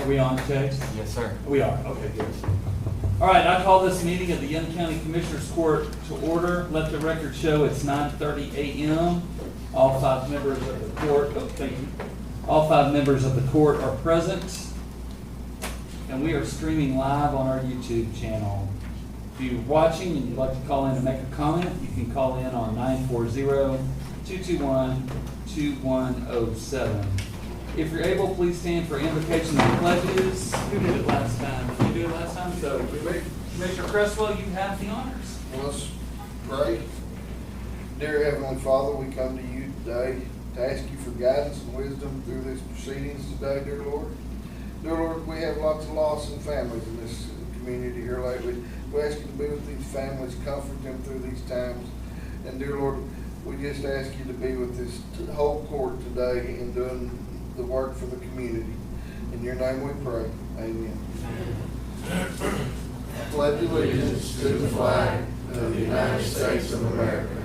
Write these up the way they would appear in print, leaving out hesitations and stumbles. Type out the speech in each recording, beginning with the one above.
We on, Chase? Yes, sir. We are, okay, good. All right, I call this meeting of the Young County Commissioners Court to order. Let the record show it's 9:30 a.m. All five members of the court, thank you. All five members of the court are present. And we are streaming live on our YouTube channel. If you're watching and you'd like to call in and make a comment, you can call in on 940-221-2107. If you're able, please stand for invocation and pledges. Who did it last time? Did you do it last time? So, Commissioner Cresswell, you have the honors. Let's pray. Dear Heavenly Father, we come to you today to ask you for guidance and wisdom through these proceedings today, dear Lord. Dear Lord, we have lots of loss in families in this community here lately. We ask you to be with these families, comfort them through these times. And dear Lord, we just ask you to be with this whole court today in doing the work for the community. In your name we pray. Amen. I pledge allegiance to the flag of the United States of America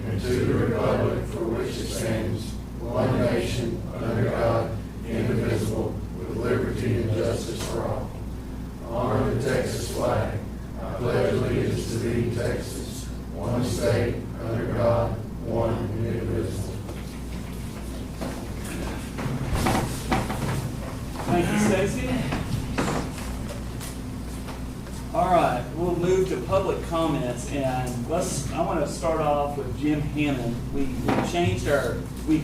and to the republic for which it stands, one nation, under God, indivisible, with liberty and justice for all. Honor the Texas flag. I pledge allegiance to thee, Texas, one state, under God, one and indivisible. Thank you, Stacy. All right, we'll move to public comments, and I want to start off with Jim Hammond. We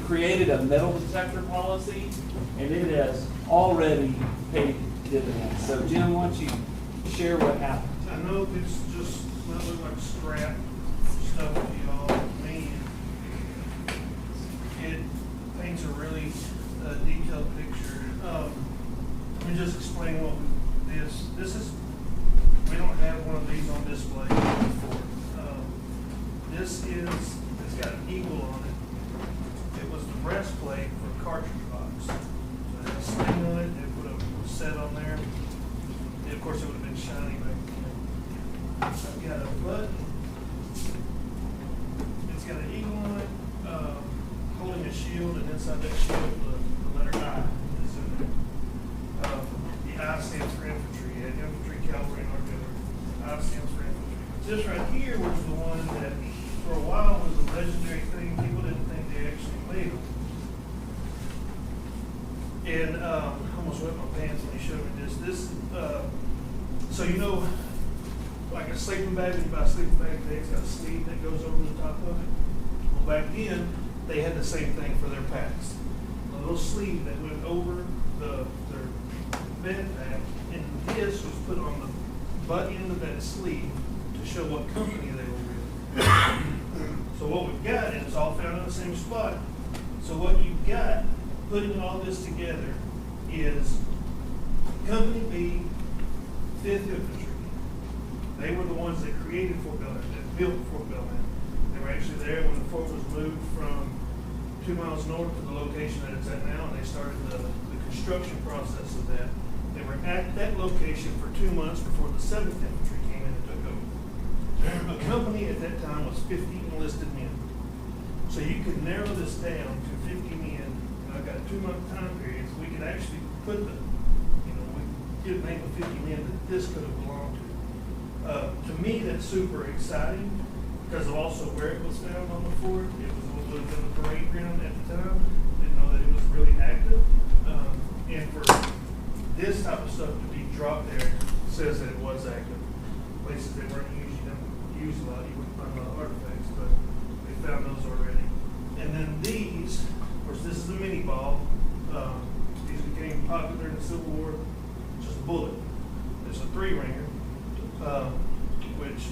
created a metal detector policy, and it has already paid dividends. So Jim, why don't you share what happened? I know it's just might look like scrap stuff to y'all. To me, it paints a really detailed picture. Let me just explain what this is. We don't have one of these on display before. It's got an eagle on it. It was the breastplate for a cartridge box. So it had a sling on it. It would have set on there. And of course, it would have been shiny back then. I've got a button. It's got an eagle on it, holding a shield, and inside that shield, the letter I is in there. The I stands for infantry, infantry, cavalry, and artillery. I stands for infantry. This right here was the one that, for a while, was a legendary thing. People didn't think they actually made them. And I almost wet my pants when he showed me this. So you know, like a sleeping bag, when you buy a sleeping bag, it's got a sleeve that goes over the top of it. Well, back then, they had the same thing for their packs. A little sleeve that went over their bed pack, and this was put on the butt end of that sleeve to show what company they were with. So what we've got, and it's all found in the same spot. So what you've got, putting all this together, is Company B, 5th Infantry. They were the ones that created Fort Belknap, that built Fort Belknap. They were actually there when the fort was moved from 2 miles north to the location that it's at now, and they started the construction process of that. They were at that location for 2 months before the 7th Infantry came in and took over. A company at that time was 50 enlisted men. So you could narrow this down to 50 men. I've got a 2-month time period, so we could actually put we could name the 50 men that this could have belonged to. To me, that's super exciting because of also where it was found on the fort. It was a little bit of a parade ground at the time. Didn't know that it was really active. And for this type of stuff to be dropped there says that it was active. Places they weren't used a lot, you wouldn't find a lot of artifacts, but they found those already. And then these, of course, this is a mini ball. These became popular in the Civil War. Just a bullet. It's a 3-ringer, which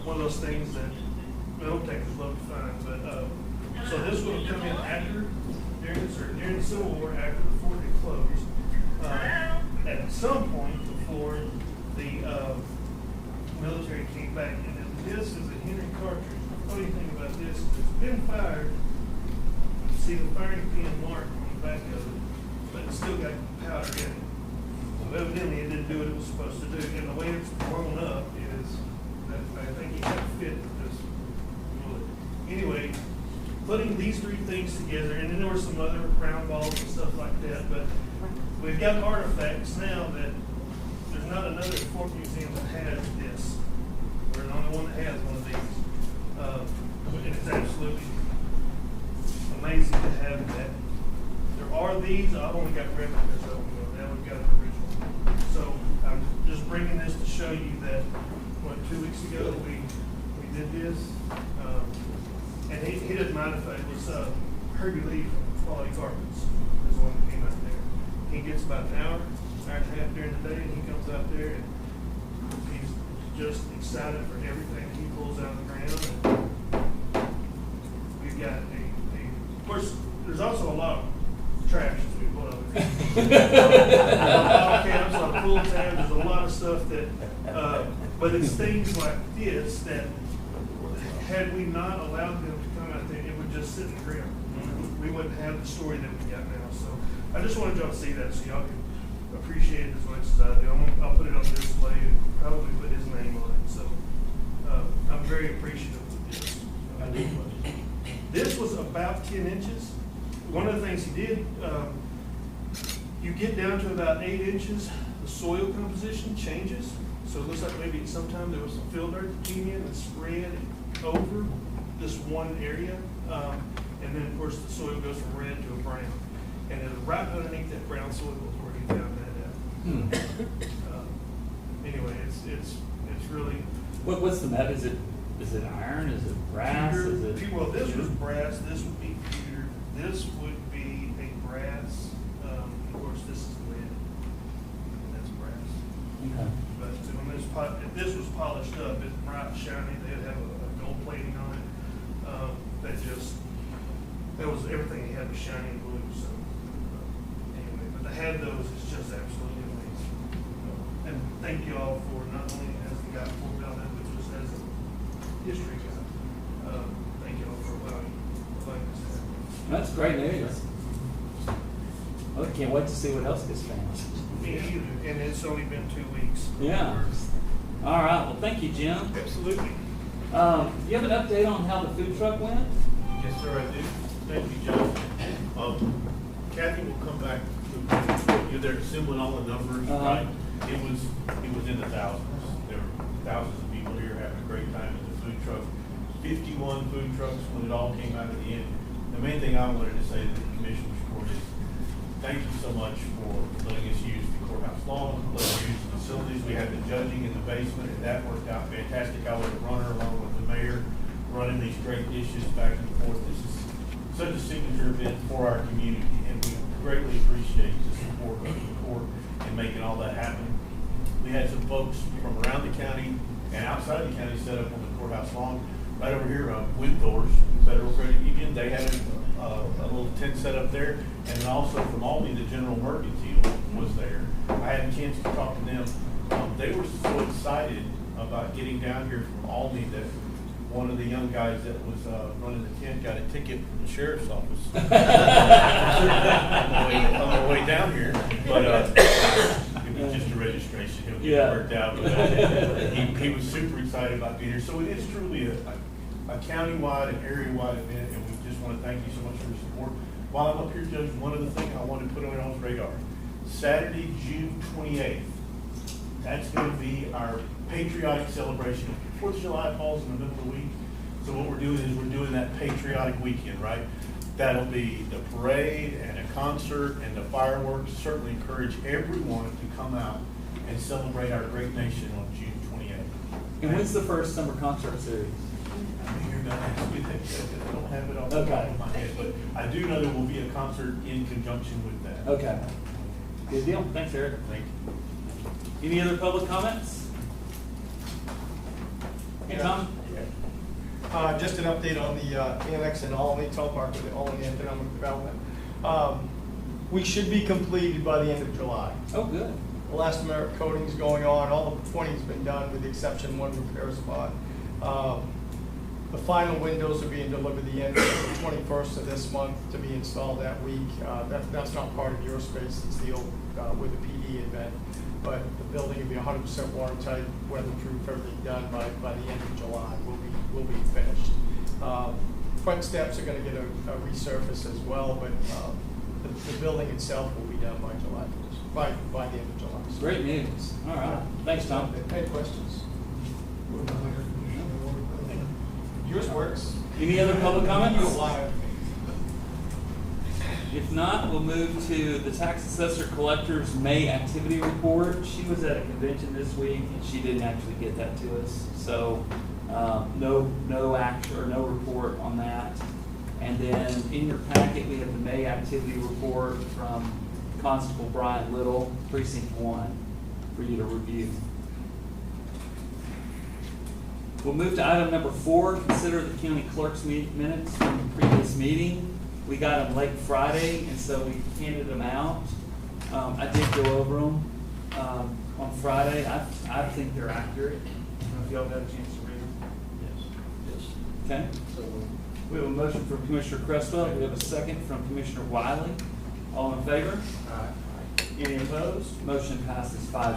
one of those things that metal detectors love to find. But so this would have come in during the Civil War, after the fort had closed. At some point before the military came back, and this is a Henry cartridge. The funny thing about this is it's been fired. You see the firing pin mark on the back of it, but it's still got powder in it. So evidently it didn't do what it was supposed to do. And the way it's blown up is that I think you have to fit with this bullet. Anyway, putting these 3 things together, and then there were some other round balls and stuff like that, but we've got artifacts now that there's not another fort museum that has this. We're the only one that has one of these. And it's absolutely amazing to have that. There are these, I've only got replicas of them, now we've got an original. So I'm just bringing this to show you that, 2 weeks ago, we did this. And he doesn't mind if it was Herbie Lee from Quality Carpets is the one that came out there. He gets about an hour and a half during the day, and he comes out there and he's just excited for everything he pulls out of the ground. And we've got of course, there's also a lot of trash as we pull out of the ground. Camps, on pool tabs, there's a lot of stuff that, but it's things like this that, had we not allowed them to come out there, it would just sit in the ground. We wouldn't have the story that we got now. So I just wanted y'all to see that so y'all can appreciate it as much as I do. I'll put it on display and probably put his name on it. So I'm very appreciative of this. This was about 10 inches. One of the things he did, you get down to about 8 inches, the soil composition changes. So it looks like maybe sometime there was some fill dirt that came in and spread over this one area. And then, of course, the soil goes from red to a brown. And then right underneath that brown soil is where he found that out. Anyway, it's really... What's the metal? Is it iron? Is it brass? Well, this was brass. This would be pewter. This would be a brass. Of course, this is lead. And that's brass. Okay. But if this was polished up, it's bright, shiny. They'd have a gold plating on it. That was everything he had was shiny and blue. So anyway, but to have those is just absolutely amazing. And thank you all for not only as the guy before about that, but just as a history guy. Thank you all for allowing us to happen. That's great news. Well, I can't wait to see what else gets found. Me either, and it's only been 2 weeks. Yeah. All right. Well, thank you, Jim. Absolutely. You have an update on how the food truck went? Yes, sir, I do. Thank you, John. Kathy will come back to you. They're assembling all the numbers, right? It was in the thousands. There were thousands of people here having a great time at the food truck. 51 food trucks when it all came out at the end. The main thing I wanted to say to the commissioners court is thank you so much for letting us use the courthouse lawn, letting us use the facilities. We had the judging in the basement, and that worked out fantastic. I was a runner along with the mayor, running these great dishes back and forth. This is such a signature event for our community, and we greatly appreciate the support of the court in making all that happen. We had some folks from around the county and outside the county set up on the courthouse lawn. Right over here, Winthor's Federal Credit Union, they had a little tent set up there, and then also from Albany, the General Mercantile was there. I had a chance to talk to them. They were so excited about getting down here from Albany that one of the young guys that was running the tent got a ticket from the sheriff's office on the way down here. But it was just a registration. He'll get it worked out. But he was super excited about being here. So it is truly a county-wide and area-wide event, and we just want to thank you so much for your support. While I'm up here, Judge, one other thing I want to put on y'all's radar. Saturday, June 28th, that's going to be our patriotic celebration. 4th of July falls in the middle of the week. So what we're doing is we're doing that patriotic weekend, right? That'll be the parade and a concert and the fireworks. Certainly encourage everyone to come out and celebrate our great nation on June 28th. And when's the first summer concert series? You're gonna ask me that, I don't have it off the top of my head, but I do know there will be a concert in conjunction with that. Okay. Good deal. Thanks, Eric. Thank you. Any other public comments? Hey, Tom? Just an update on the annex in Albany, Telpark with the Albany Economic Development. We should be completed by the end of July. Oh, good. Elastomeric coating's going on, all the pointing's been done with the exception of one repair spot. The final windows are being delivered the end of the 21st of this month to be installed that week. That's not part of your space, it's the old, with the PD event. But the building will be 100% watertight, weatherproof, everything done by the end of July. Will be finished. Front steps are going to get a resurface as well, but the building itself will be done by July 1st. by the end of July. So- Great news. All right. Thanks, Tom. Any questions? Yours works. Any other public comments? Live. If not, we'll move to the tax assessor collector's May activity report. She was at a convention this week and she didn't actually get that to us. So, no action or no report on that. And then in your packet, we have the May activity report from Constable Brian Little, Precinct 1, for you to review. We'll move to item number 4, consider the county clerk's minutes from the previous meeting. We got them late Friday, and so we handed them out. I did go over them on Friday. I think they're accurate. I don't know if y'all got a chance to read them. Yes. Okay. We have a motion from Commissioner Cresswell. We have a second from Commissioner Wiley. All in favor? Any opposed? Motion passes 5-0. I'll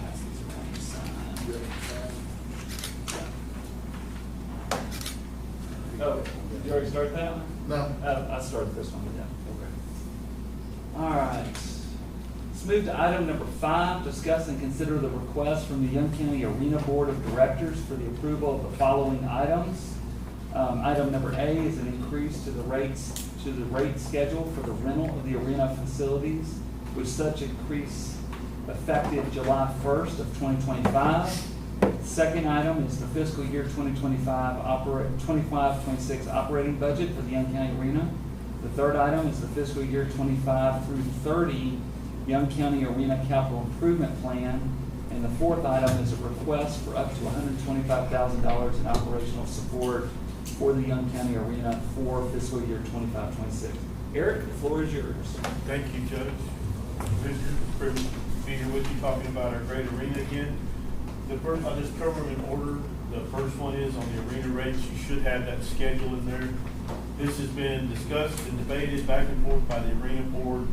pass these around to sign. Oh, did you already start that one? No. I started this one, yeah. Okay. All right. Let's move to item number 5, discuss and consider the request from the Young County Arena Board of Directors for the approval of the following items. Item number A is an increase to the rate schedule for the rental of the arena facilities, with such increase effective July 1st of 2025. Second item is the fiscal year 25-26 operating budget for the Young County Arena. The third item is the fiscal year 25 through 30 Young County Arena Capital Improvement Plan. And the fourth item is a request for up to $125,000 in operational support for the Young County Arena for fiscal year 25-26. Eric, the floor is yours. Thank you, Judge. Commissioner, privilege to be here with you talking about our great arena again. The first, I'll just cover them in order. The first one is on the arena rates. You should have that schedule in there. This has been discussed and debated back and forth by the arena board.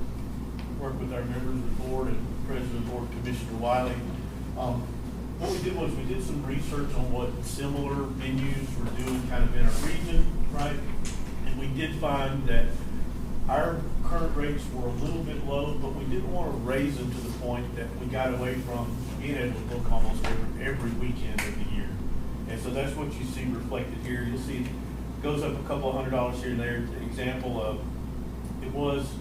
Worked with our members of the board and president of the board, Commissioner Wiley. What we did was we did some research on what similar venues were doing kind of in our region, right? And we did find that our current rates were a little bit low, but we didn't want to raise them to the point that we got away from being able to book almost every weekend of the year. And so that's what you see reflected here. You'll see it goes up a couple of $100 here and there. The example of it was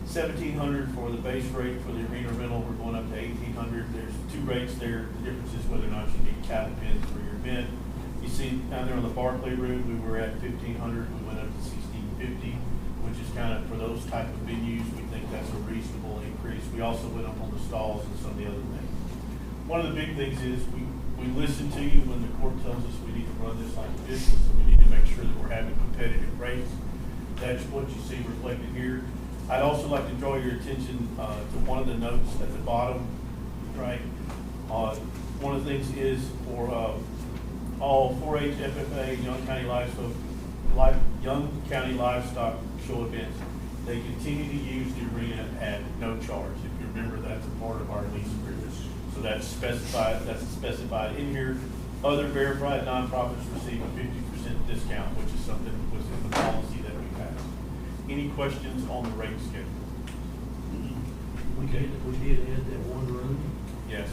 $1,700 for the base rate for the arena rental. We're going up to $1,800. There's two rates there. The difference is whether or not you need cattle pins for your event. You see down there on the Barclay route, we were at $1,500. We went up to $1,650, which is kind of for those type of venues. We think that's a reasonable increase. We also went up on the stalls and some of the other things. One of the big things is we listen to you when the court tells us we need to run this like a business, and we need to make sure that we're having competitive rates. That's what you see reflected here. I'd also like to draw your attention to one of the notes at the bottom, right? One of the things is for all 4-H, FFA, Young County Livestock Show events, they continue to use the arena at no charge. If you remember, that's a part of our lease agreement. So that's specified in here. Other verified nonprofits receive a 50% discount, which is something that was in the policy that we passed. Any questions on the rate schedule? We did add that one room. Yes,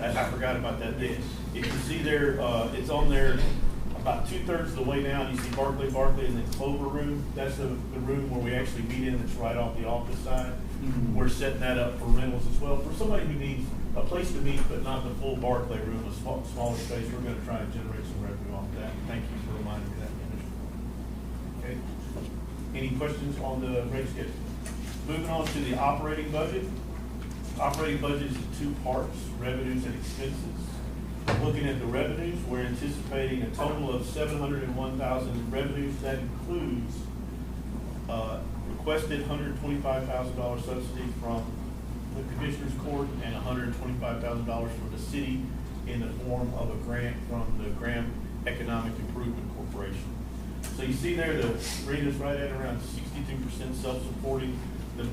I forgot about that. If you see there, it's on there about 2/3 of the way down. You see Barclay, and then Clover Room. That's the room where we actually meet in. That's right off the office side. Mhm. We're setting that up for rentals as well. For somebody who needs a place to meet, but not the full Barclay room, a smaller space, we're going to try and generate some revenue off that. Thank you for reminding me of that, Commissioner. Okay. Any questions on the rate schedule? Moving on to the operating budget. Operating budget is in two parts, revenues and expenses. Looking at the revenues, we're anticipating a total of $701,000 in revenues. That includes requested $125,000 subsidy from the Commissioner's Court and $125,000 from the city in the form of a grant from the Graham Economic Improvement Corporation. So you see there, the rate is right at around 62% self-supporting. The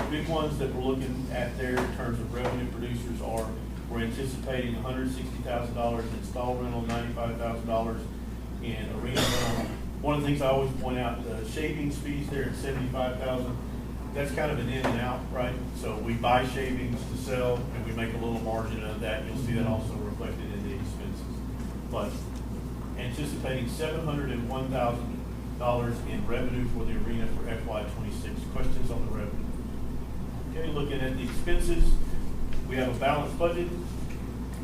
big ones that we're looking at there in terms of revenue producers are, we're anticipating $160,000 in install rental, $95,000 in arena rental. One of the things I always point out, the shavings fees there at $75,000. that's kind of an in and out, right? So we buy shavings to sell, and we make a little margin of that. You'll see that also reflected in the expenses. But anticipating $701,000 in revenue for the arena for FY '26. Questions on the revenue? Okay, looking at the expenses, we have a balanced budget.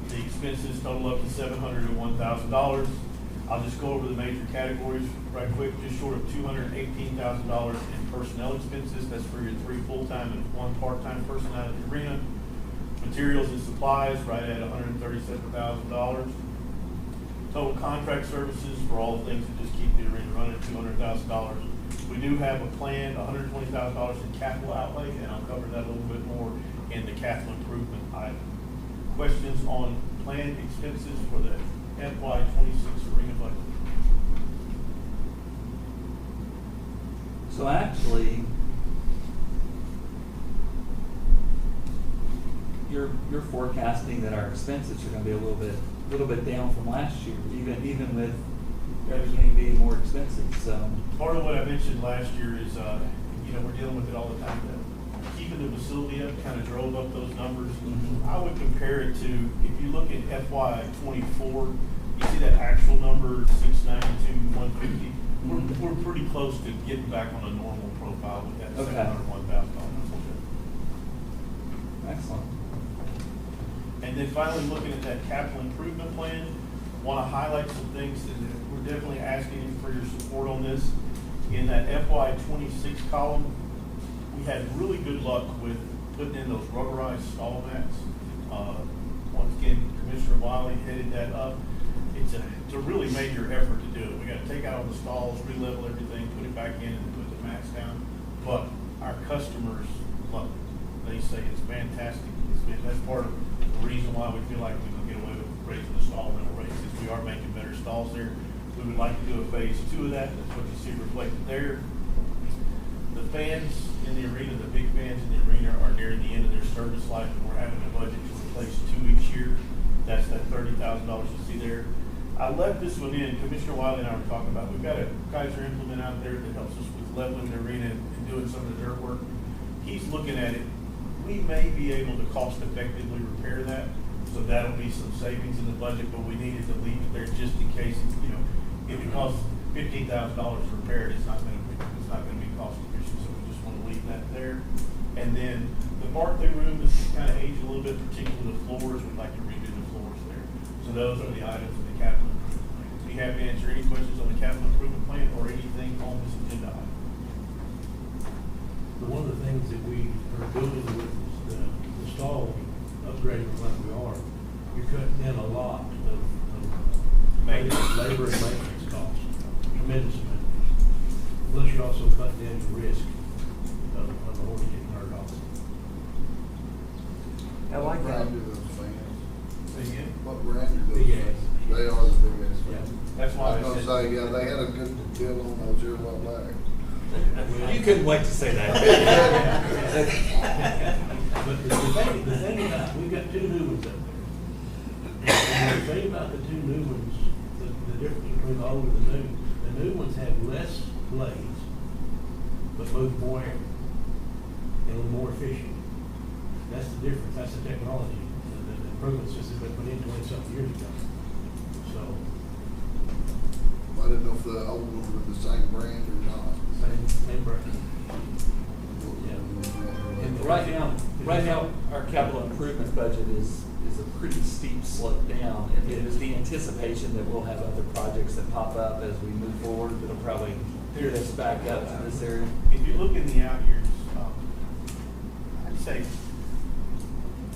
The expenses total up to $701,000. I'll just go over the major categories right quick. Just short of $218,000 in personnel expenses. That's for your 3 full-time and 1 part-time person out of the arena. Materials and supplies right at $137,000. Total contract services for all the things that just keep the arena running, $200,000. We do have a planned $120,000 in capital outlay, and I'll cover that a little bit more in the capital improvement item. Questions on planned expenses for the FY '26 arena budget? So actually, you're forecasting that our expenses are gonna be a little bit down from last year, even with everything being more expensive, so. Part of what I mentioned last year is, we're dealing with it all the time, that keeping the facility up kind of drove up those numbers. Mhm. I would compare it to, if you look at FY '24, you see that actual number, 692, 150. We're pretty close to getting back on a normal profile with that Okay. $701,000. Excellent. And then finally, looking at that capital improvement plan, want to highlight some things that we're definitely asking for your support on this. In that FY '26 column, we had really good luck with putting in those rubberized stall mats. Once again, Commissioner Wiley headed that up. It's a really major effort to do it. We got to take out all the stalls, re-level everything, put it back in, and put the mats down. But our customers love it. They say it's fantastic. That's part of the reason why we feel like we can get away with raising the stall rental rates, is we are making better stalls there. We would like to do a phase 2 of that. That's what you see reflected there. The fans in the arena, the big fans in the arena, are nearing the end of their service life, and we're having a budget to replace 2 each year. That's that $30,000 you see there. I left this one in. Commissioner Wiley and I were talking about, we've got a Kaiser implement out there that helps us with leveling the arena and doing some of the dirt work. He's looking at it. We may be able to cost effectively repair that, so that'll be some savings in the budget, but we needed to leave it there just in case, if it costs $15,000 to repair it, it's not gonna be cost efficient, so we just want to leave that there. And then the Barclay room is kind of aged a little bit, particularly the floors. We'd like to redo the floors there. So those are the items in the capital improvement plan. Be happy to answer any questions on the capital improvement plan or anything on this agenda item. But one of the things that we are doing with the stall upgrading like we are, you're cutting down a lot of labor and maintenance costs, tremendous amounts. Plus you're also cutting down the risk of the horse getting hurt also. I like What that. brand do those fans? Say again? What brand do those Big fans? ass. They are the big ass Yeah. fans. That's I why was gonna say, yeah, they had a good deal on those here a while back. You couldn't wait to say that. But the thing about, we've got 2 new ones up there. And the thing about the 2 new ones, the difference between the old and the new ones have less blades, but move more air and are more efficient. That's the difference. That's the technology, the improvements that have been put in 20-something years ago. So, I didn't know if the old ones were the same brand or not. same brand. Yeah. And right now, our capital improvement budget is a pretty steep slope down. And it is the anticipation that we'll have other projects that pop up as we move forward that'll probably gear us back up to this area. If you look in the out years, I'd say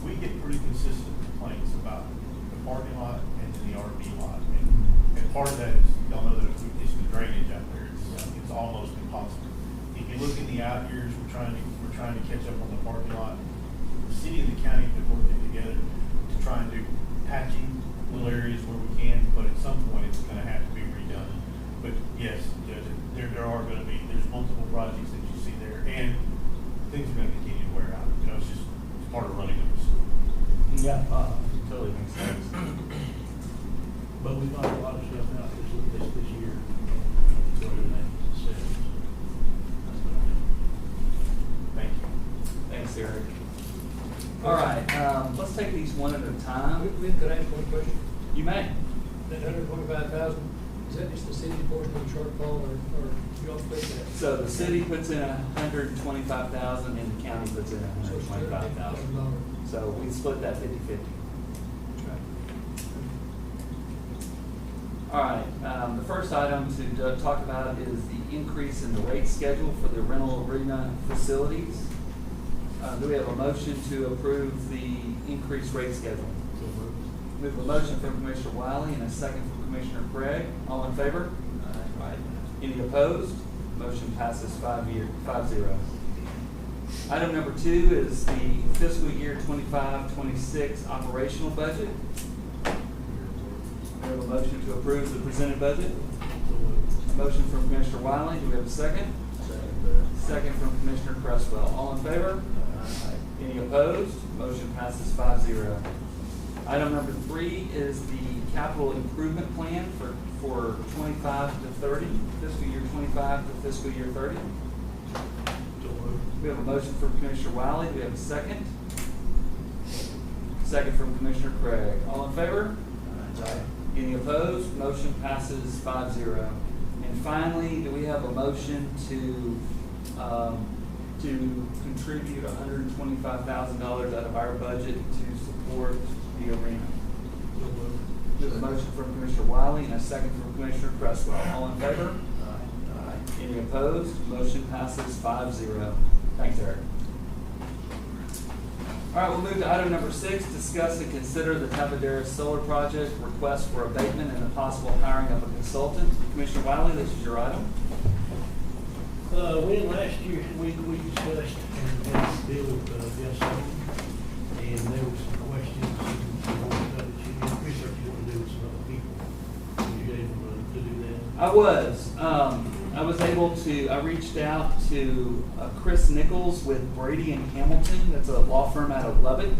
we get pretty consistent complaints about the parking lot and the RV lot. And part of that is, y'all know that it's the drainage out there. It's almost impossible. If you look in the out years, we're trying to catch up on the parking lot. The city and the county have been working together to try and do patching little areas where we can, but at some point it's gonna have to be redone. But yes, Judge, there's multiple projects that you see there, and things are gonna continue to wear out. It's part of running a facility. Yeah, totally makes sense. But we knocked a lot of stuff out, just look one at a time. Could I ask one question? You may. That 125,000, is that just the city portion of the shortfall, or you all split that? So the city puts in 125,000 and the county puts in So it's $125,000. $250,000. So we split that 50/50. All right, the first item to talk about is the increase in the rate schedule for the rental arena facilities. Do we have a motion to approve the increased rate schedule? We have a motion from Commissioner Wiley and a second from Commissioner Craig. All in favor? Aye. Any opposed? Motion passes 5-0. Item number 2 is the fiscal year 25-26 operational budget. We have a motion to approve the presented budget. A motion from Commissioner Wiley. Do we have a second? Second from Commissioner Cresswell. All in favor? Any opposed? Motion passes 5-0. Item number 3 is the capital improvement plan for 25 to 30, fiscal year 25 to fiscal year 30. We have a motion from Commissioner Wiley. Do we have a second? Second from Commissioner Craig. All in favor? Any opposed? Motion passes 5-0. And finally, do we have a motion to contribute $125,000 out of our budget to support the arena? We have a motion from Commissioner Wiley and a second from Commissioner Cresswell. All in favor? Aye. Any opposed? Motion passes 5-0. Thanks, Eric. All right, we'll move to item number 6, discuss and consider the Tabaderas Solar Project, request for abatement and the possible hiring of a consultant. Commissioner Wiley, this is your item. When last year, we discussed and had to deal with, Jeff Sullivan, and there were some questions and more stuff that you did, research you want to do with some other people. Were you able to do that? I was able to, I reached out to Chris Nichols with Brady and Hamilton. That's a law firm out of Lubbock.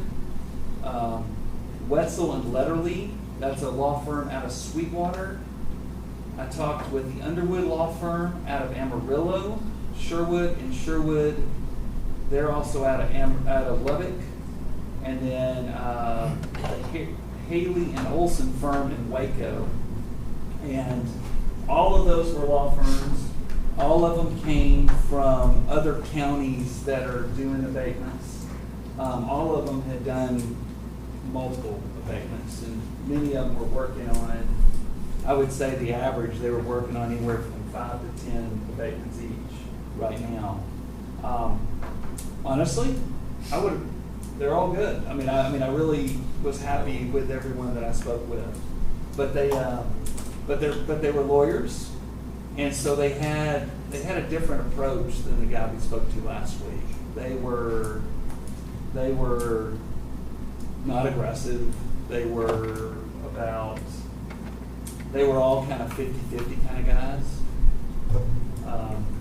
Wetzel and Letterly, that's a law firm out of Sweetwater. I talked with the Underwood law firm out of Amarillo. Sherwood and Sherwood, they're also out of Lubbock. And then the Haley and Olson firm in Waco. And all of those were law firms. All of them came from other counties that are doing abatements. All of them had done multiple abatements, and many of them were working on, I would say the average, they were working on anywhere from 5 to 10 abatements each right now. Honestly, they're all good. I mean, I really was happy with everyone that I spoke with. But they were lawyers, and so they had a different approach than the guy we spoke to last week. They were not aggressive. They were all kind of 50-50 kind of guys.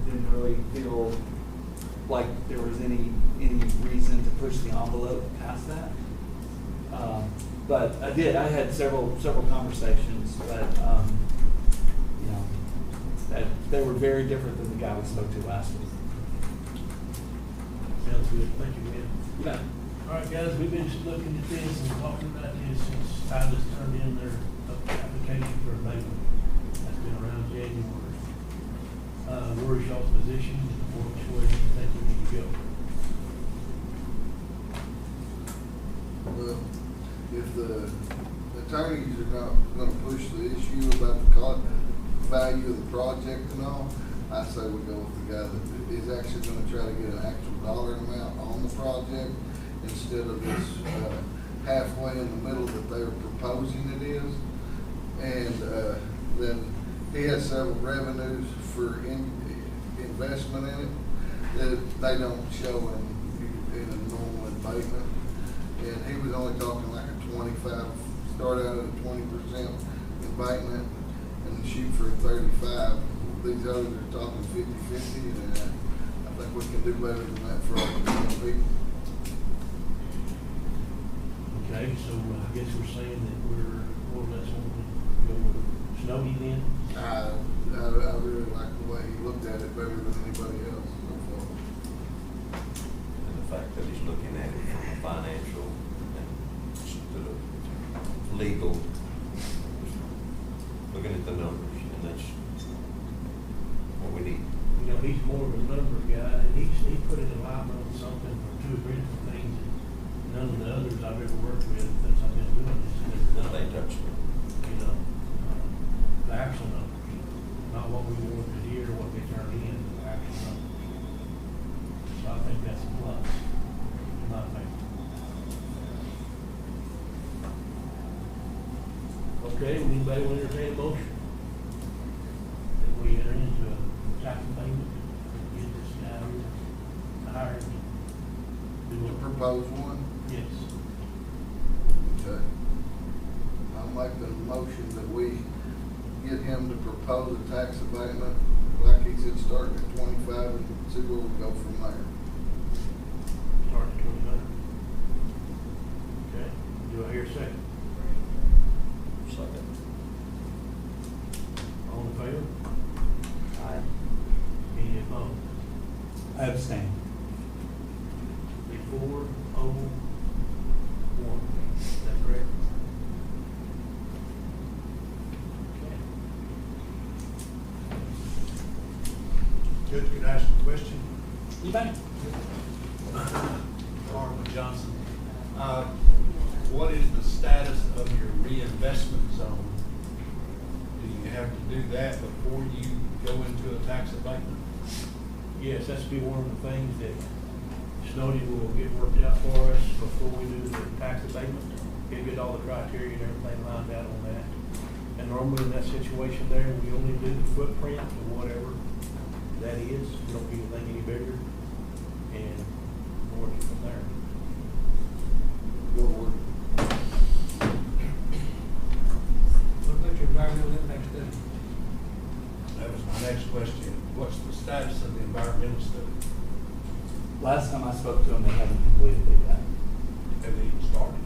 Didn't really feel like there was any reason to push the envelope past that. But I did. I had several conversations, but that they were very different than the guy we spoke to last week. Sounds good. Thank you, man. Yeah. All right, guys, we've been just looking at this and talking about this since Tyler's turned in their application for abatement. That's been around January. Where's y'all's position? Which way do you think we need to go? Well, if the attorneys are not gonna push the issue about the value of the project and all, I say we go with the guy that is actually gonna try to get an actual dollar amount on the project instead of this halfway in the middle that they're proposing it is. And then he has several revenues for investment in it that they don't show in a normal abatement. And he was only talking like a 25, start out at a 20% abatement and shoot for 35. These others are talking 50-50, and I think we can do better than that for our people. Okay, so I guess we're saying that we're more or less going to go with Snowden then? I really like the way he looked at it better than anybody else so far. And the fact that he's looking at it from a financial and people looking at the numbers, and that's what we need. You know, he's more of a numbers guy, and he put an alignment on something for 2 or 3 different things that none of the others I've ever worked with since I've been doing this. have ever done. They touch me. You know, the actual numbers, not what we want to hear, what they turn in, the actual numbers. So I think that's a plus, in my opinion. Okay, anybody want to entertain a motion? That we enter into a tax payment, get this guy hired, do To what? propose one, Yes. okay. I'll make the motion that we get him to propose a tax abatement, like he said, starting at 25 and see where we go from there. Start at 2,200. Okay, do I hear a second? Second. All in favor? Aye. Any opposed? I abstain. 401. Is that correct? Okay. Judge, could I ask a question? You may. Marvin Johnson. What is the status of your reinvestment zone? Do you have to do that before you go into a tax abatement? Yes, that's be one of the things that Snowden will get worked out for us before we do the tax abatement. He'll get all the criteria and everything lined out on that. And normally in that situation there, we only do the footprint or whatever that is. We don't do anything any bigger, and work it from there. Go forward. What about your environmental impact study? That was my next question. What's the status of the environmental study? Last time I spoke to him, they haven't completed it yet. Have they even started?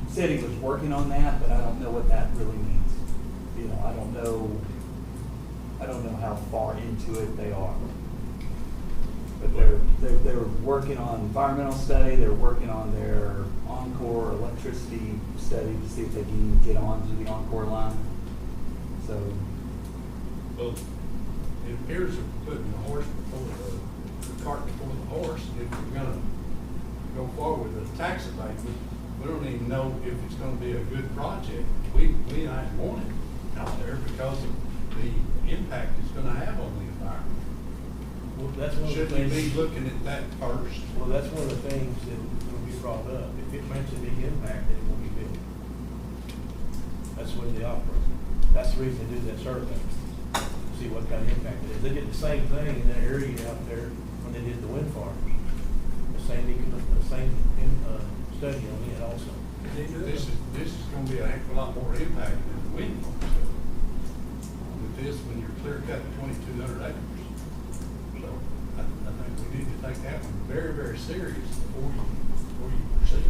Said he was working on that, but I don't know what that really means. You know, I don't know how far into it they are. But they're working on environmental study, they're working on their Encore electricity study to see if they can get onto the Encore line. So, Well, it appears that we're putting the horse before the cart before the horse. If we're gonna go forward with a tax abatement, we don't even know if it's gonna be a good project. We ain't want it out there because of the impact it's gonna have on the environment. Well, that's one of the Shouldn't we things. be looking at that first? Well, that's one of the things that will be brought up. If it makes a big impact, then it will be big. That's the way they operate. That's the reason they do that survey, to see what kind of impact it is. They did the same thing in that area out there when they did the wind farms. The same study on it also. This is gonna be a heck of a lot more impact than the wind farm. With this, when you're clear cutting 2,200 acres. So I think we need to take that one very, very serious before you proceed.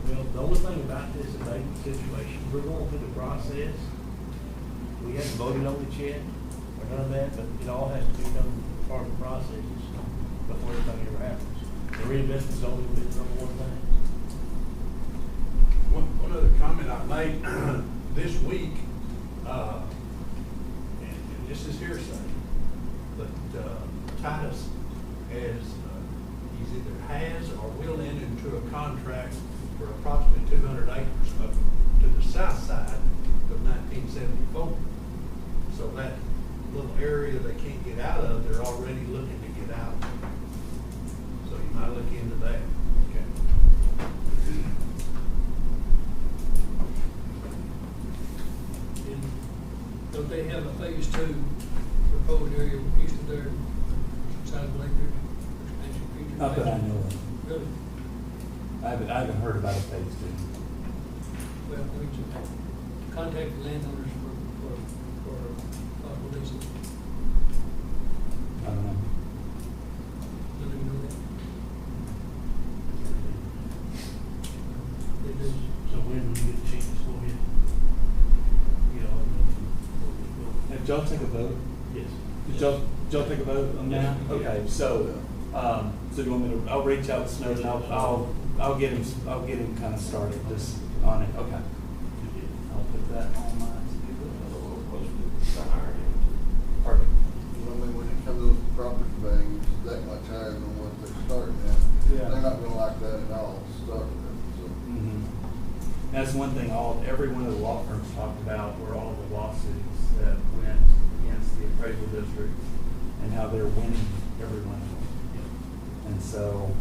Well, the only thing about this abatement situation, we're going through the process. We haven't voted on it yet, or none of that, but it all has to be done part of the process before anything ever happens. The reinvestment's only been number one thing. One other comment I made this week, and this is hearsay, but Titus he's either has or will enter into a contract for approximately 200 acres up to the south side of 1974. So that little area they can't get out of, they're already looking to get out. So you might look into that. Okay. And don't they have a phase 2 proposed area east of their side of Lake Ridge? Expansion feature? not that I know of. Really? I haven't heard about a phase 2. Well, we should contact the landowners for possible leasing. I don't know. Let them know that. They do. So when we get a chance, we'll get, Did y'all take a vote? yes. Did y'all take a vote on that? Yes. Okay, so you want me to, I'll reach out to Snowden, I'll I'll get him kind of started just on it, okay. I'll put that on my to-do list. Perfect. I mean, when it comes to those property values, that much higher than what they're starting at. Yeah. They're not gonna like that at all, to start with, so. Mhm. That's one thing every one of the law firms talked about were all the lawsuits that went against the appraisal district and how they're winning every one of them. And so,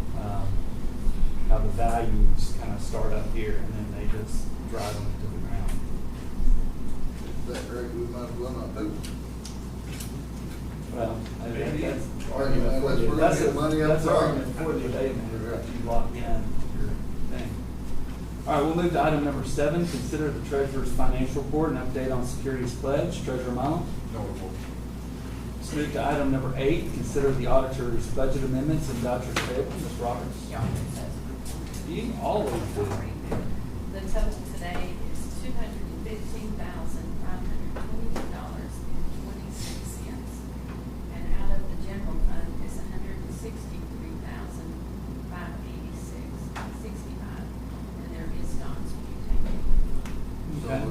how the values kind of start up here and then they just drive them to the ground. If that rate, we might as well not do it. Well, I think that's Argument, argument for unless the, we're gonna get money up that's front. argument for the abatement, if you lock in your thing. All right, we'll move to item number 7, consider the treasurer's financial report and update on securities pledge. Treasurer Milo. No report. Let's move to item number 8, consider the auditor's budget amendments and vouchers payable. Ms. Roberts. Y'all can set the report. You always do. The total today is $215,522.26. And out of the general fund is $163,586.65. And there is not to be taken. Okay.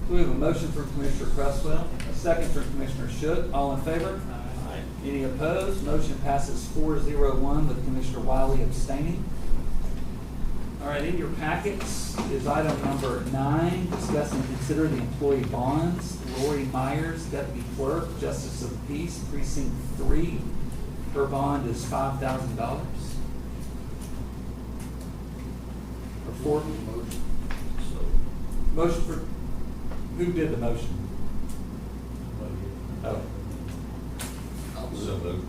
So we have a motion from Commissioner Cresswell, a second from Commissioner Shook. All in favor? Aye. Any opposed? Motion passes 4-0-1 with Commissioner Wiley abstaining. All right, in your packets is item number 9, discuss and consider the employee bonds. Lori Myers, Deputy Clerk, Justice of the Peace, Precinct 3. Her bond is $5,000. Or 4. Motion for, who did the motion? Oh. So moved.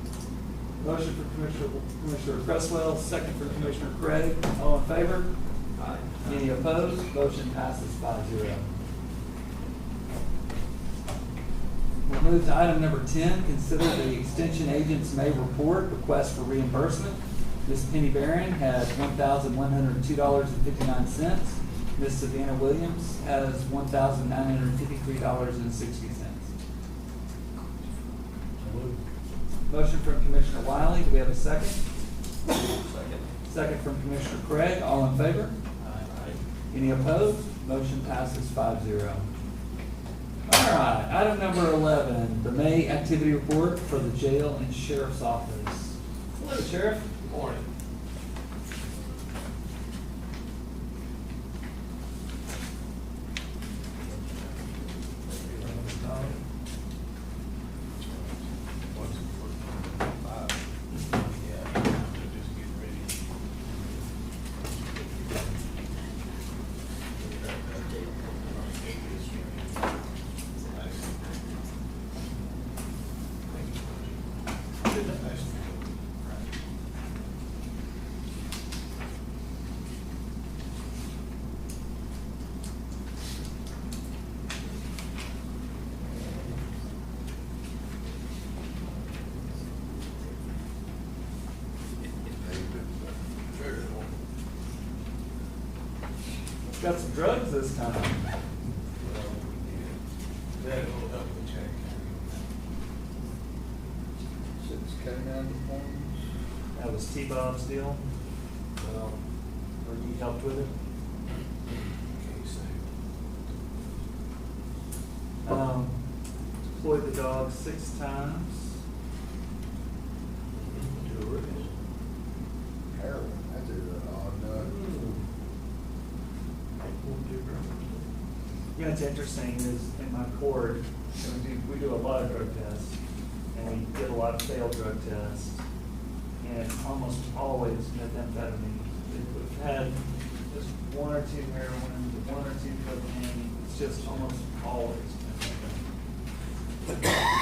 Motion for Commissioner Cresswell, second for Commissioner Craig. All in favor? Aye. Any opposed? Motion passes 5-0. We'll move to item number 10, consider the extension agent's May report, request for reimbursement. Ms. Penny Barron had $1,102.59. Ms. Savannah Williams has $1,953.60. Motion from Commissioner Wiley. Do we have a second? Second. Second from Commissioner Craig. All in favor? Aye. Any opposed? Motion passes 5-0. All right, item number 11, the May activity report for the jail and sheriff's office. Hello, Sheriff. Good morning. Got some drugs this time. Since canine performance. That was T-Bob's deal. Or you helped with it? Deployed the dog 6 times. Heroin, that's an odd nut. You know, what's interesting is in my court, we do a lot of drug tests, and we did a lot of failed drug tests, and it's almost always methamphetamine. We've had just 1 or 2 heroin, 1 or 2 cocaine, it's just almost always methamphetamine.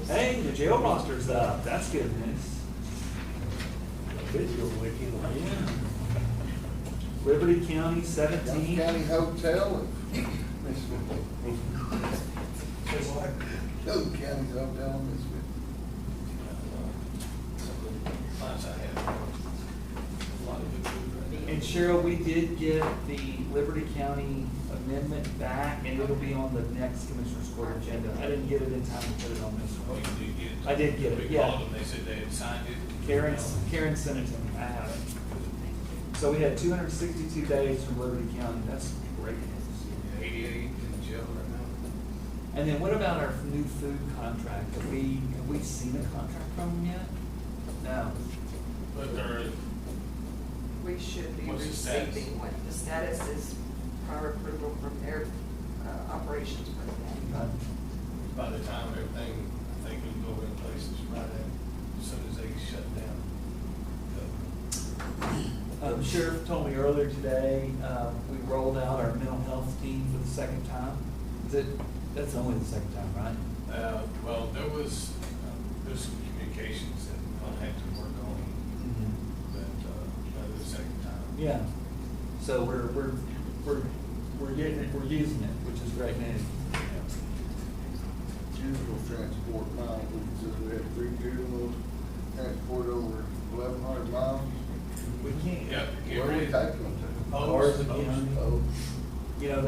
Hey, the jail roster's up, that's good news. Yeah. Liberty County, 17. County Hotel in Mississippi. Young County Hotel in Mississippi. And Cheryl, we did get the Liberty County amendment back, and it'll be on the next Commissioners Court agenda. I didn't get it in time to put it on this Oh, one. you did get it? I did get it, We yeah. called them, they said they had signed it. Karen sent it to me, I have it. So we had 262 days from Liberty County, that's great news. 88 in jail right now. And then what about our new food contract? Have we seen a contract from them yet? No. But they're, We should be What's the status? receiving what the status is, prior approval from their operations personnel. by the time everything, I think will go in place, it's right at, as soon as they shut down. Sheriff told me earlier today, we rolled out our mental health team for the second time. That's only the second time, right? Well, there's some communications that I'll have to work on, that, the second time. Yeah. So we're getting it, we're using it, which is great news. Juvenile transport miles, we said we had 3 juveniles transport over 1,100 miles. We can't. Yeah. Where are we taking them to? Ours again. Oh, You know,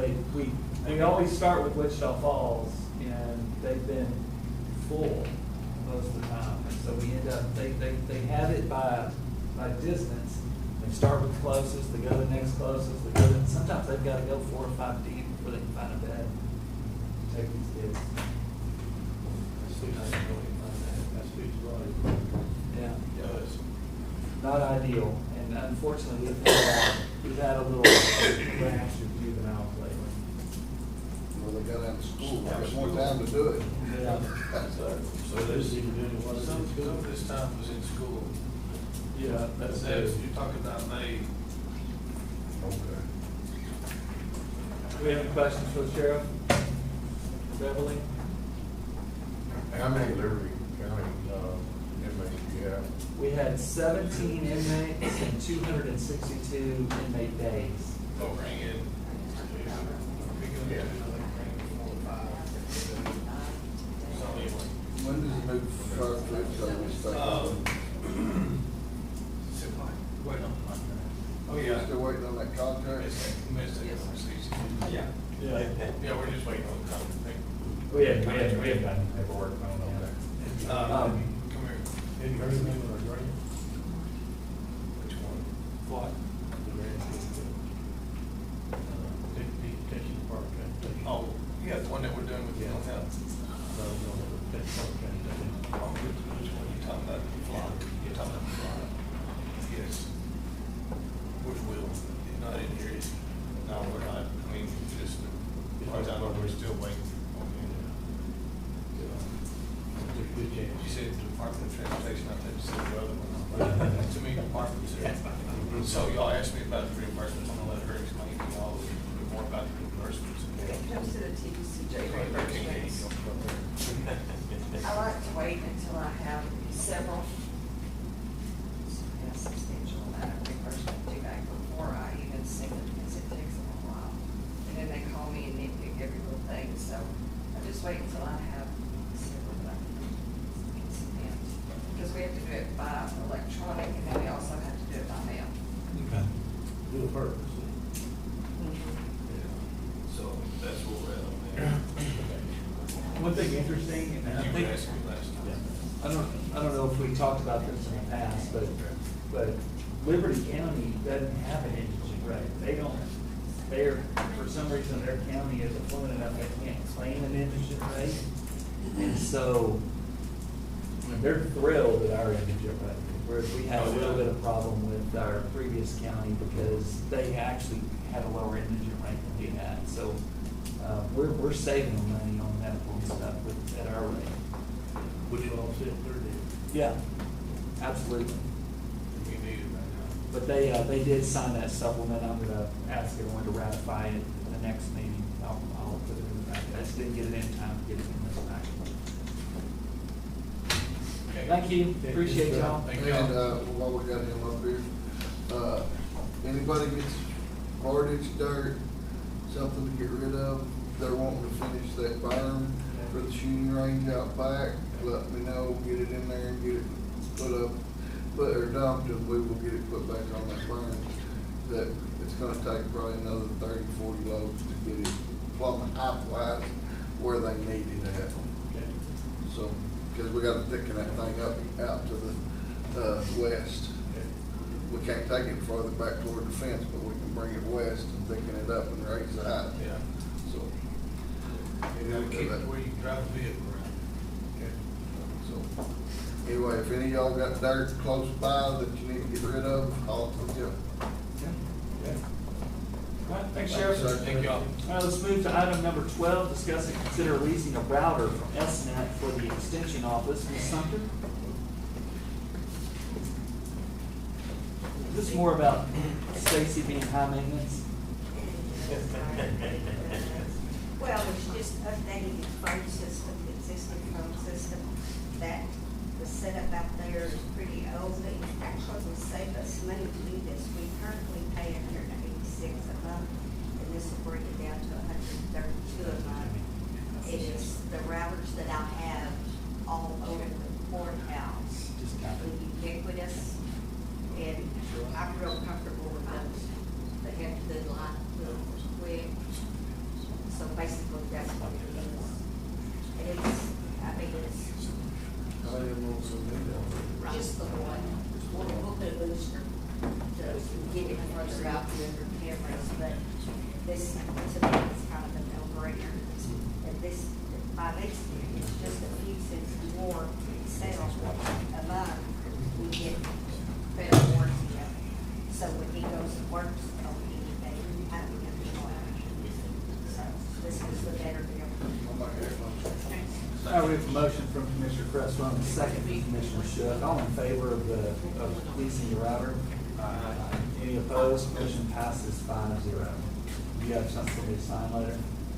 we always start with Wichita Falls, and they've been full most of the time. And so we end up, they have it by distance. They start with the closest, they go to the next closest, they go to, sometimes they've got to go 4 or 5 deep before they can find a bed. Take these kids. Yeah. Does. Not ideal, and unfortunately, we've had a little rash of juveniles lately. well, they got out of school, they got more time to do it. Yeah. So this is doing what is Some in school. of this time was in school. Yeah, That's, you're talking about May. Okay. Do we have any questions for the sheriff? Beverly? How many Liberty County inmates do you have? We had 17 inmates and 262 inmate days. Oh, bring in. Yeah. 4 or 5. So anyway. When does the new fire food service start? Waiting on the contract. Oh, yeah. Still waiting on that contract? Yeah. Yeah, we're just waiting on the contract. We haven't gotten paperwork on Come here. Have you heard of them or grant? Which one? What? The grant. Detention department transportation. Oh, yeah, the one that we're doing with the health. No, detention department transportation. Oh, which one you talking about? Flock. You're talking about Flock. Yes. Which will, not in here. No, we're not. I mean, just, we're still waiting on the There's a good chance. You said Department of Transportation, I think you said the other one. Too many departments there. So y'all asked me about the reimbursements, I'm gonna let her explain to y'all a little bit more about the reimbursements. When it comes to the TDCJ reimbursements, I like to wait until I have several, substantial amount of reimbursement due back before I even send it, because it takes a little while. And then they call me and nitpick every little thing, so I just wait until I have several that I can submit. Because we have to do it by electronic, and then we also have to do it by mail. Do a purpose. So that's where we're at on that. One thing interesting, and I You think, were asking me last time. I don't know if we talked about this in the past, but Liberty County doesn't have an indigent rate. For some reason, their county is affluent enough, they can't claim an indigent rate. And so, they're thrilled at our indigent rate, whereas we had a little bit of problem with our previous county because they actually had a lower indigent rate than we had. So, we're saving them money on medical and stuff at our rate. Which will all sit third day. Yeah, absolutely. We need it right now. But they did sign that supplement. I'm gonna ask everyone to ratify it in the next meeting. I'll put it in the back. I just didn't get it in time to get it in this pack. Okay. Thank you, appreciate y'all. Thank you. And, while we got him up here, anybody gets hardage, dirt, something to get rid of, they're wanting to finish that berm for the shooting range out back, let me know, get it in there and get it put up, or dumped, and we will get it put back on that berm. that it's gonna take probably another 30, 40 loads to get it plumb height wise where they need it at. So, because we gotta thicken that thing up out to the, west. We can't take it further back toward the fence, but we can bring it west and thicken it up and raise the height. Yeah. So. You gotta keep it where you can drive the vehicle around. Okay. So, anyway, if any of y'all got dirt close by that you need to get rid of, I'll hook you up. All right, thanks, Sheriff. Thanks, sir. Thank y'all. All right, let's move to item number 12, discuss and consider leasing a router from SNET for the extension office. Ms. Sumter? Is this more about Stacy being high maintenance? Well, it's just updating the phone system, the existing phone system, that the setup out there is pretty old. It actually will save us money to do this. We currently pay $186 a month, and this will bring it down to $132 a month. It is the routers that I have all over the courthouse, Just kind of. ubiquitous, and I'm real comfortable with those. They have the line, the quick. So basically, that's what it is. And it's, I mean, it's just the one. We'll put a booster to get it further out the other cameras, but this, to me, is kind of a no-brainer. And this, by this, it's just a few cents more sales a month. We get better warranty of it. So when he goes and works on anything, I don't have to go out. So this is the better deal. All right, we have a motion from Commissioner Cresswell, and a second from Commissioner Shook. All in favor of leasing the router? Any opposed? Motion passes 5-0. Do you have something to sign later?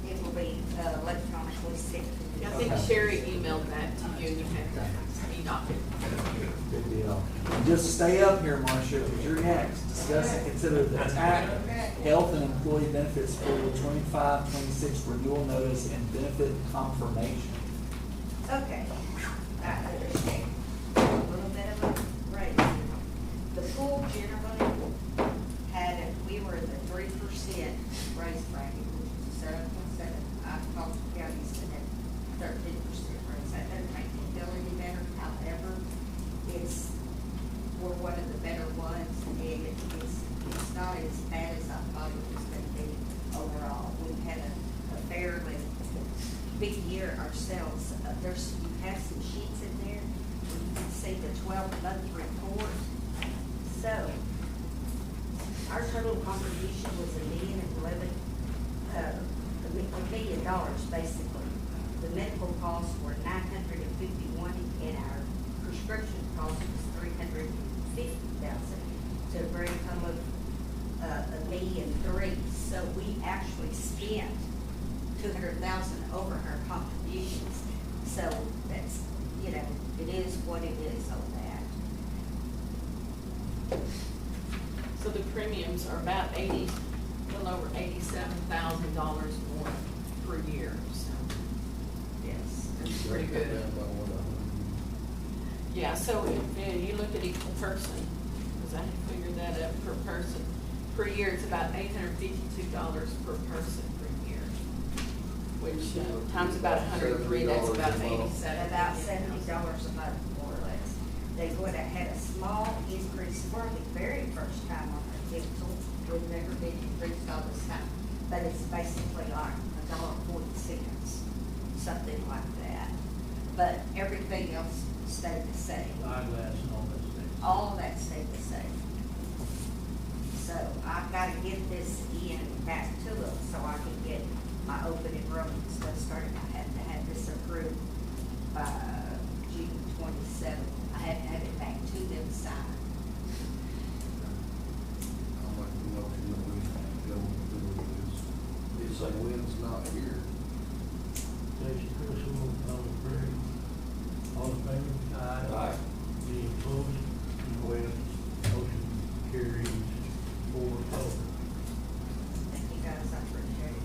It will be electronically sent to you. I think Okay. Sherry emailed that to you, and you have to e-doc it. Good deal. And just stay up here, Marcia, because you're next. Discuss and consider the TAC Health and Employee Benefits for the 25-26 renewal notice and benefit confirmation. Okay, I understand. A little bit of a raise. The pool generally had, we were in the 3% raise bracket, which is 7.7. I called the counties and had 13% raise. That doesn't make me feel any better. However, we're one of the better ones, and it's not as bad as I thought it was going to be overall. We've had a fairly big year ourselves. You have some sheets in there where you can see the 12-month report. So our total contribution was $1 million, basically. The medical costs were $951, and our prescription cost was $350,000 to bring home of $1.3 million. So we actually spent $200,000 over our contributions. So that's, it is what it is on that. So the premiums are about a little over $87,000 more per year, so, Yes. it's pretty good. Yeah, so if you look at each person, because I figured that up per person, per year, it's about $852 per person per year, which times about 103, that's about 87. About $70 a month, more or less. They would have had a small increase for the very first time on their dental. We've never been increased all this time, but it's basically like $1.40, something like that. But everything else stayed the same. Eyeglass and all that stuff. All of that stayed the same. So I've got to get this in back to them so I can get my open enrollment stuff started. I have to have this approved by June 27th. I have to have it back to them signed. I'll make the motion that we go through with this. It's like Wynn's not here. Stacy Criswell, Thomas Berry. All in favor? Aye. Any opposed? Motion carries 4-0. Thank you guys, I appreciate it.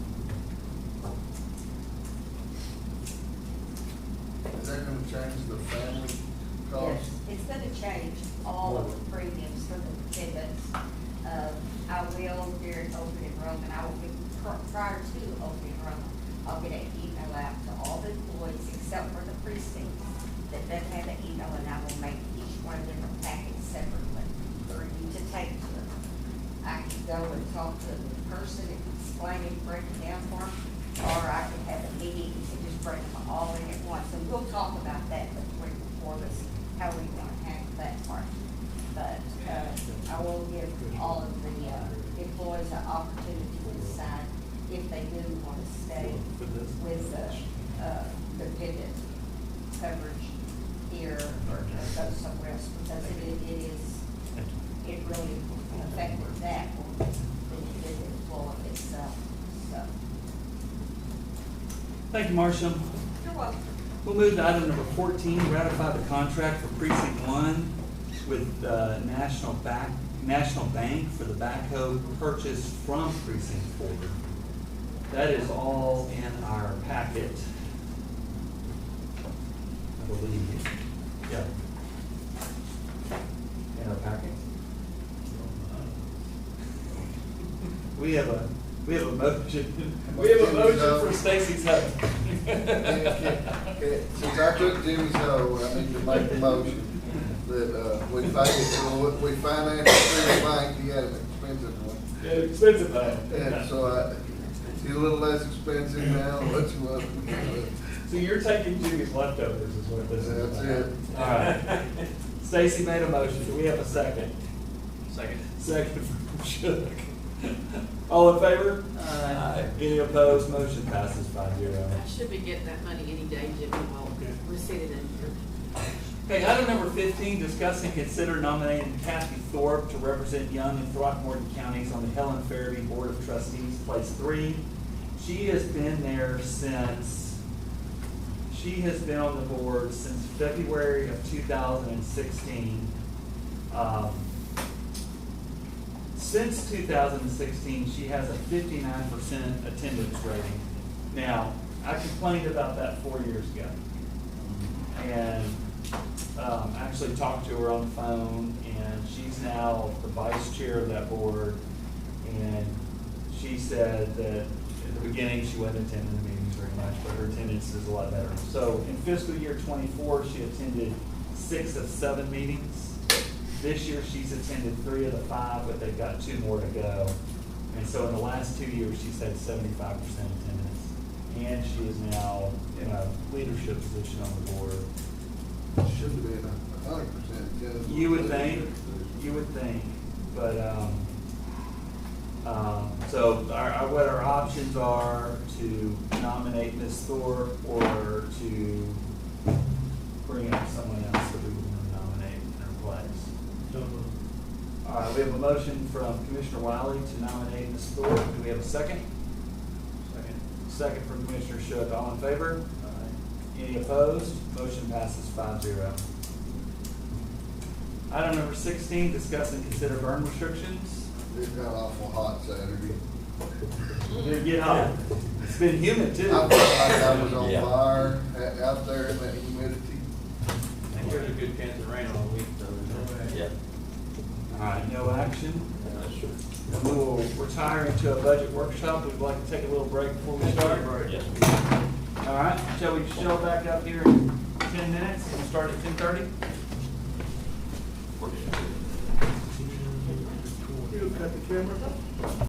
Is that gonna change the family cost? Yes, it's gonna change all of the premiums for the dependents. I will during open enrollment, I will be, prior to open enrollment, I'll get an email out to all the employees except for the precincts that doesn't have an email, and I will make each one of them a packet separately for you to take to them. I can go and talk to the person and explain it, break it down for them, or I can have a meeting and just bring them all in at once. And we'll talk about that before this, how we want to handle that part. But, I will give all of the, employees an opportunity to decide if they do want to stay with the dependent coverage here or go somewhere else, because it really affected that on the dependent employee itself, so. Thank you, Marcia. You're welcome. We'll move to item number 14, ratify the contract for precinct 1 with National Bank for the backhoe purchase from precinct 4. That is all in our packet, I believe. Yeah. In our packet. We have a motion. We have a motion for Stacy's Hut. Since I took Jimmy's hoe, I need to make a motion that, we pay it, we finance it through the bank, he had an expensive one. Yeah, expensive though. And so he's a little less expensive now, but you was. So you're taking Jimmy's leftovers is what this is. That's it. All right. Stacy made a motion. Do we have a second? Second. Second from Shook. All in favor? Aye. Any opposed? Motion passes 5-0. I should be getting that money any day, Jimmy will receive it in here. Okay, item number 15, discuss and consider nominating Kathy Thorpe to represent Young and Throckmorton counties on the Helen Fairview Board of Trustees, place 3. She has been on the board since February of 2016. Since 2016, she has a 59% attendance rating. Now, I complained about that 4 years ago. And actually talked to her on the phone, and she's now the vice chair of that board. And she said that at the beginning she wasn't attending the meetings very much, but her attendance is a lot better. So in fiscal year 24, she attended 6 of 7 meetings. This year she's attended 3 of the 5, but they've got 2 more to go. And so in the last 2 years, she's had 75% attendance. And she is now in a leadership position on the board. Should have been 100%. You would think, but, so what our options are to nominate Ms. Thorpe or to bring up someone else that we would want to nominate in her place. All right, we have a motion from Commissioner Wiley to nominate Ms. Thorpe. Do we have a second? Second from Commissioner Shook. All in favor? Any opposed? Motion passes 5-0. Item number 16, discuss and consider burn restrictions. It got awful hot Saturday. Did it get hot? It's been humid too. I felt like I was on Yeah. fire out there in that humidity. I think there's a good chance of rain all week, though. Yeah. All right, no action. That's true. And we will retire into a budget workshop. We'd like to take a little break before we start. Yes. All right, shall we show back up here in 10 minutes? We'll start at 10:30? You got the camera?